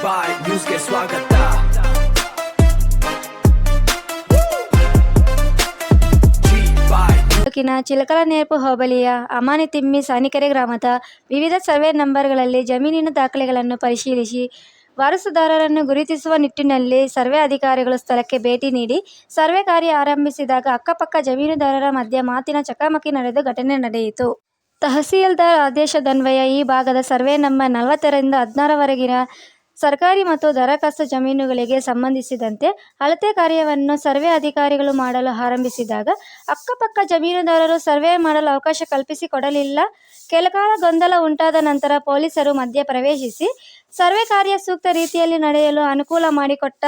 ಬಾಯ್ ನ್ಯೂಸ್ಗೆ ಸ್ವಾಗತ. ತಾಲೂಕಿನ ಚಿಲಕಲನೇರ್ಪು ಹೋಬಳಿಯ ಅಮಾನಿತಿಮ್ಮಿ ಸಾನಿಕೆರೆ ಗ್ರಾಮದ ವಿವಿಧ ಸರ್ವೆ ನಂಬರ್ಗಳಲ್ಲಿ ಜಮೀನಿನ ದಾಖಲೆಗಳನ್ನು ಪರಿಶೀಲಿಸಿ ವಾರಸುದಾರರನ್ನು ಗುರುತಿಸುವ ನಿಟ್ಟಿನಲ್ಲಿ ಸರ್ವೆ ಅಧಿಕಾರಿಗಳು ಸ್ಥಳಕ್ಕೆ ಭೇಟಿ ನೀಡಿ ಸರ್ವೆ ಕಾರ್ಯ ಆರಂಭಿಸಿದಾಗ ಅಕ್ಕಪಕ್ಕ ಜಮೀನುದಾರರ ಮಧ್ಯೆ ಮಾತಿನ ಚಕಮಕಿ ನಡೆದು ಘಟನೆ ನಡೆಯಿತು. ತಹಸೀಲ್ದಾರ್ ಆದೇಶದನ್ವಯ ಈ ಭಾಗದ ಸರ್ವೆ ನಂಬರ್ 40ರಿಂದ 16ವರೆಗಿನ ಸರ್ಕಾರಿ ಮತ್ತು ದರಖಾಸ್ತು ಜಮೀನುಗಳಿಗೆ ಸಂಬಂಧಿಸಿದಂತೆ ಅಳತೆ ಕಾರ್ಯವನ್ನು ಸರ್ವೆ ಅಧಿಕಾರಿಗಳು ಮಾಡಲು ಆರಂಭಿಸಿದಾಗ ಅಕ್ಕಪಕ್ಕ ಜಮೀನುದಾರರು ಸರ್ವೆ ಮಾಡಲು ಅವಕಾಶ ಕಲ್ಪಿಸಿಕೊಡಲಿಲ್ಲ. ಕೆಲಕಾಲ ಗೊಂದಲ ಉಂಟಾದ ನಂತರ ಪೊಲೀಸರು ಮಧ್ಯ ಪ್ರವೇಶಿಸಿ ಸರ್ವೆ ಕಾರ್ಯ ಸೂಕ್ತ ರೀತಿಯಲ್ಲಿ ನಡೆಯಲು ಅನುಕೂಲ ಮಾಡಿಕೊಟ್ಟ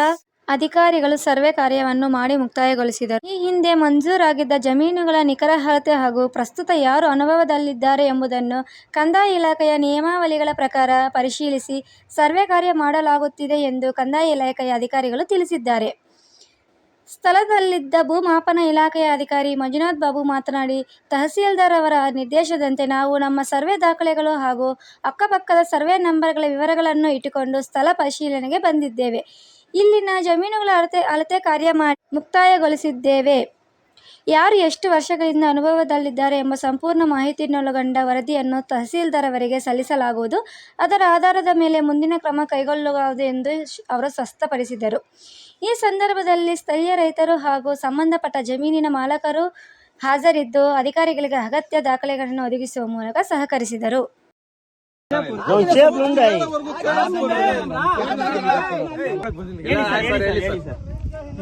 ಅಧಿಕಾರಿಗಳು ಸರ್ವೆ ಕಾರ್ಯವನ್ನು ಮಾಡಿ ಮುಕ್ತಾಯಗೊಳಿಸಿದರು. ಈ ಹಿಂದೆ ಮಂಜೂರಾಗಿದ್ದ ಜಮೀನುಗಳ ನಿಖರ ಅಳತೆ ಹಾಗೂ ಪ್ರಸ್ತುತ ಯಾರು ಅನುಭವದಲ್ಲಿದ್ದಾರೆ ಎಂಬುದನ್ನು ಕಂದಾಯ ಇಲಾಖೆಯ ನಿಯಮಾವಳಿಗಳ ಪ್ರಕಾರ ಪರಿಶೀಲಿಸಿ ಸರ್ವೆ ಕಾರ್ಯ ಮಾಡಲಾಗುತ್ತಿದೆ ಎಂದು ಕಂದಾಯ ಇಲಾಖೆಯ ಅಧಿಕಾರಿಗಳು ತಿಳಿಸಿದ್ದಾರೆ. ಸ್ಥಳದಲ್ಲಿದ್ದ ಭೂಮಾಪನ ಇಲಾಖೆಯ ಅಧಿಕಾರಿ ಮಂಜುನಾಥ್ ಬಾಬು ಮಾತನಾಡಿ, ತಹಸೀಲ್ದಾರ್ ಅವರ ನಿರ್ದೇಶನದಂತೆ ನಾವು ನಮ್ಮ ಸರ್ವೆ ದಾಖಲೆಗಳು ಹಾಗೂ ಅಕ್ಕಪಕ್ಕದ ಸರ್ವೆ ನಂಬರ್ಗಳ ವಿವರಗಳನ್ನು ಇಟ್ಟುಕೊಂಡು ಸ್ಥಳ ಪರಿಶೀಲನೆಗೆ ಬಂದಿದ್ದೇವೆ. ಇಲ್ಲಿನ ಜಮೀನುಗಳ ಅಳತೆ ಕಾರ್ಯ ಮಾಡಿ ಮುಕ್ತಾಯಗೊಳಿಸಿದ್ದೇವೆ. ಯಾರು ಎಷ್ಟು ವರ್ಷಗಳಿಂದ ಅನುಭವದಲ್ಲಿದ್ದಾರೆ ಎಂಬ ಸಂಪೂರ್ಣ ಮಾಹಿತಿಯನ್ನೊಳಗೊಂಡ ವರದಿಯನ್ನು ತಹಸೀಲ್ದಾರ್ ಅವರಿಗೆ ಸಲ್ಲಿಸಲಾಗುವುದು. ಅದರ ಆಧಾರದ ಮೇಲೆ ಮುಂದಿನ ಕ್ರಮ ಕೈಗೊಳ್ಳಲಾಗುವುದು ಎಂದು ಅವರು ಸ್ಪಷ್ಟಪಡಿಸಿದರು. ಈ ಸಂದರ್ಭದಲ್ಲಿ ಸ್ಥಳೀಯ ರೈತರು ಹಾಗೂ ಸಂಬಂಧಪಟ್ಟ ಜಮೀನಿನ ಮಾಲಕರು ಹಾಜರಿದ್ದು ಅಧಿಕಾರಿಗಳಿಗೆ ಅಗತ್ಯ ದಾಖಲೆಗಳನ್ನು ಒದಗಿಸುವ ಮೂಲಕ ಸಹಕರಿಸಿದರು.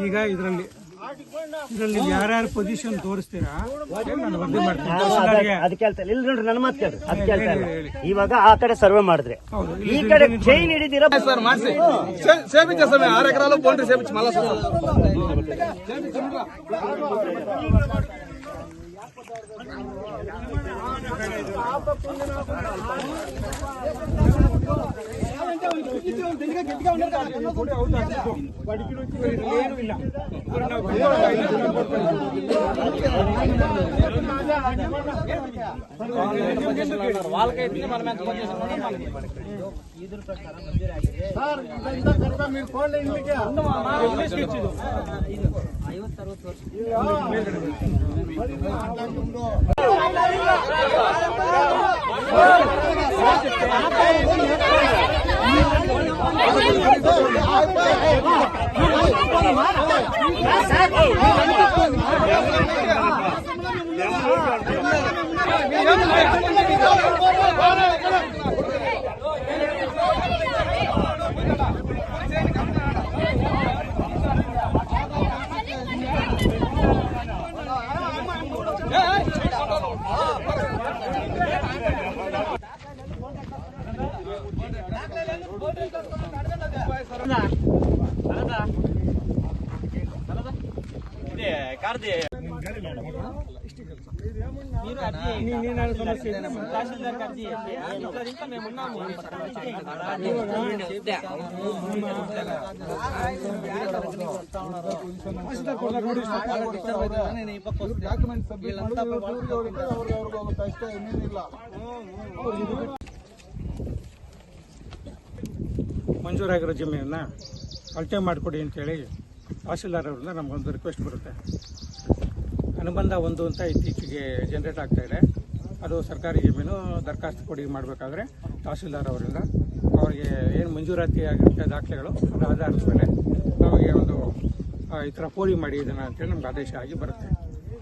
ಈಗ ಇದರಲ್ಲಿ ಯಾರ್ಯಾರು ಪೊಸಿಷನ್ ತೋರಿಸ್ತೀರಾ ನಾನು ವರದಿ ಮಾಡ್ತೀನಿ. ನನ್ನ ಮಾತು ಕೇಳ್ರಿ, ಅದ್ ಕೇಳ್ತಾ ಇಲ್ಲ. ಇವಾಗ ಆ ಕಡೆ ಸರ್ವೆ ಮಾಡಿದ್ರೆ ಈ ಕಡೆ ಚೈನ್ ಹಿಡಿದಿರ సార్ మార్చి సేపించేస్తాం 6 ఎకరాలు బౌండరీ సేపించి మళ్ళా వాళ్ళకైతే మనం ఎంత మంది ఇದ್ರ ప్రಕಾರ మంజూరాಗಿದೆ ಸರ್. ಇದರಿಂದ ಕಡಿಮೆ మీరు ಫೋನ್ ಇಲ್ಲಿಗೆ ಮಂಜೂರಾಗಿರೋ ಜಮೀನನ್ನ ಅಳತೆ ಮಾಡಿಕೊಡಿ ಅಂತೇಳಿ ತಹಸೀಲ್ದಾರ್ ಅವರಿಂದ ನಮಗೊಂದು ರಿಕ್ವೆಸ್ಟ್ ಬರುತ್ತೆ. ಅನುಬಂಧ 1 ಅಂತ ಇತ್ತೀಚೆಗೆ ಜನರೇಟ್ ಆಗ್ತಾಯಿದೆ. ಅದು ಸರ್ಕಾರಿ ಜಮೀನು ದರಖಾಸ್ತು ಕೊಡಿ ಮಾಡಬೇಕಾದ್ರೆ ತಹಸೀಲ್ದಾರ್ ಅವರಿಂದ ಅವರಿಗೆ ಏನು ಮಂಜೂರಾತಿ ಆಗಿರುತ್ತೆ ದಾಖಲೆಗಳು ಅದರ ಆಧಾರದ ಮೇಲೆ ನಮಗೆ ಒಂದು ಈ ಥರ ಪೋಲಿ ಮಾಡಿ ಇದನ್ನು ಅಂತೇಳಿ ನಮ್ಗೆ ಆದೇಶ ಆಗಿ ಬರುತ್ತೆ.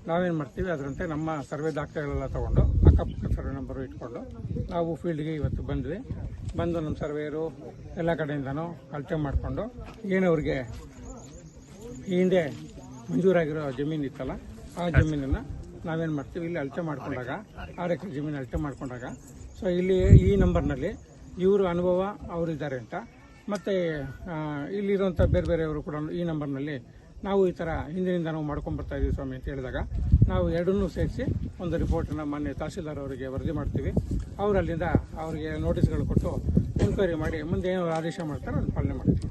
ನಾವೇನು ಮಾಡ್ತೀವಿ ಅದರಂತೆ ನಮ್ಮ ಸರ್ವೆ ದಾಖಲೆಗಳೆಲ್ಲ ತೊಗೊಂಡು ಅಕ್ಕಪಕ್ಕ ಸರ್ವೆ ನಂಬರು ಇಟ್ಕೊಂಡು ನಾವು ಫೀಲ್ಡ್ಗೆ ಇವತ್ತು ಬಂದ್ವಿ. ಬಂದು ನಮ್ಮ ಸರ್ವೇಯರು ಎಲ್ಲ ಕಡೆಯಿಂದನೂ ಅಳತೆ ಮಾಡಿಕೊಂಡು ಏನವ್ರಿಗೆ ಈ ಹಿಂದೆ ಮಂಜೂರಾಗಿರೋ ಜಮೀನು ಇತ್ತಲ್ಲ ಆ ಜಮೀನನ್ನು ನಾವೇನು ಮಾಡ್ತೀವಿ ಇಲ್ಲಿ ಅಳತೆ ಮಾಡ್ಕೊಂಡಾಗ 6 ಎಕರೆ ಜಮೀನು ಅಳತೆ ಮಾಡ್ಕೊಂಡಾಗ ಸೊ ಇಲ್ಲಿ ಈ ನಂಬರ್ನಲ್ಲಿ ಇವರು ಅನುಭವ ಅವರಿದ್ದಾರೆ ಅಂತ ಮತ್ತು ಇಲ್ಲಿರುವಂಥ ಬೇರೆ ಬೇರೆಯವರು ಕೂಡ ಈ ನಂಬರ್ನಲ್ಲಿ ನಾವು ಈ ಥರ ಹಿಂದಿನಿಂದ ನಾವು ಮಾಡ್ಕೊಂಡ್ಬರ್ತಾ ಇದ್ದೀವಿ ಸ್ವಾಮಿ ಅಂತ ಹೇಳಿದಾಗ ನಾವು ಎರಡನ್ನೂ ಸೇರಿಸಿ ಒಂದು ರಿಪೋರ್ಟನ್ನು ಮಾನ್ಯ ತಹಸೀಲ್ದಾರ್ ಅವರಿಗೆ ವರದಿ ಮಾಡ್ತೀವಿ. ಅವರು ಅಲ್ಲಿಂದ ಅವರಿಗೆ ನೋಟಿಸ್ಗಳು ಕೊಟ್ಟು ಎನ್ಕ್ವೈರಿ ಮಾಡಿ ಮುಂದೆ ಏನು ಆದೇಶ ಮಾಡ್ತಾರೋ ಅದನ್ನು ಪಾಲನೆ ಮಾಡ್ತೀವಿ.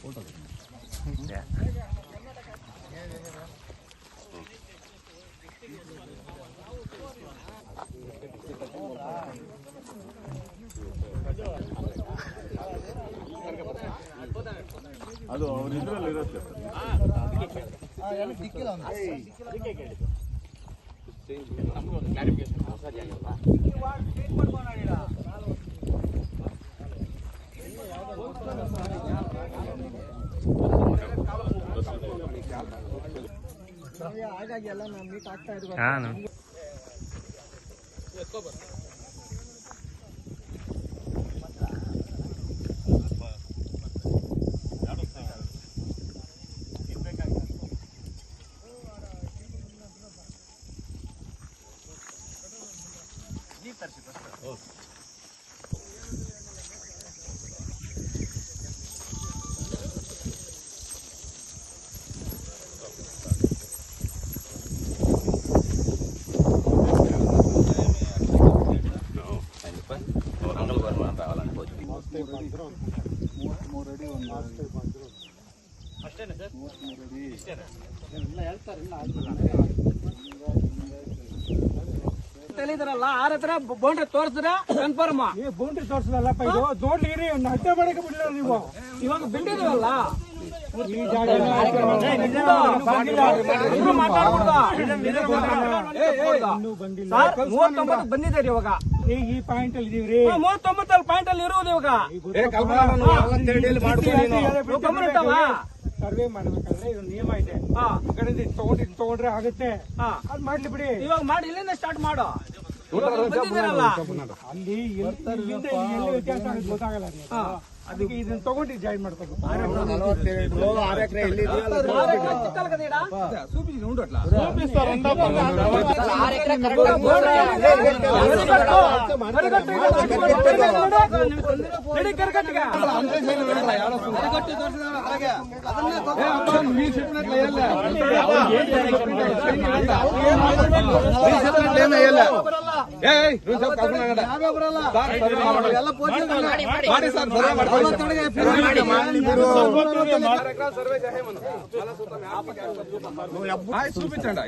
ಫೋಟೋ ಅದು ಅವ್ರ ಇದ್ರಲ್ಲಿ ಇರುತ್ತೆ. ಹಾಗಾಗಿ ಎಲ್ಲ ನಾವು ಮೀಟ್ ಆಗ್ತಾ ಇದ್ವಿ. ಹೇಳಿದ್ರಲ್ಲ ಆರ ಹತ್ರ ಬೌಂಡ್ರಿ ತೋರಿಸಿದ್ರೆ ಕನ್ಫರ್ಮ್. ಬೌಂಡ್ರಿ ತೋರಿಸದಲ್ಲಪ್ಪ, ಇದು ನೋಡ್ಲಿ ಅಡ್ಡ ಮಾಡಕ್ಕೆ ಬಿಡಲಿಲ್ಲ ನೀವು. ಇವಾಗ ಬಿಟ್ಟಿದೀವಲ್ಲ ಈ ಜಾಗ ಇನ್ನೂ ಬಂದಿಲ್ಲ. 39 ಬಂದಿದ್ದೀರಿ ಇವಾಗ. ಈಗ ಈ ಪಾಯಿಂಟ್ ಅಲ್ಲಿ ಇದೀವ್ರಿ. 39 ಪಾಯಿಂಟ್ ಅಲ್ಲಿ ಇರೋದು ಇವಾಗ. ಸರ್ವೆ ಮಾಡ್ಬೇಕಂದ್ರೆ ಇದು ನಿಯಮ ಇದೆ. ಈ ಕಡೆಯಿಂದ ತಗೊಂಡ್ರೆ ಆಗುತ್ತೆ. ಅದ್ ಮಾಡ್ಲಿ ಬಿಡಿ. ಇವಾಗ ಮಾಡಿ ಇಲ್ಲಿಂದ ಸ್ಟಾರ್ಟ್ ಮಾಡು. ಬಂದಿದ್ದೀರಲ್ಲ ಅಲ್ಲಿ ಎಲ್ಲಿ ವ್ಯತ್ಯಾಸ ಆಗುತ್ತೆ ಗೊತ್ತಾಗಲ್ಲ ರೀ. ಅದಕ್ಕೆ ಇದನ್ನ ತಗೊಂಡು ಜಾಯಿನ್ ಮಾಡ್ಕೊಂಡು చూపించండి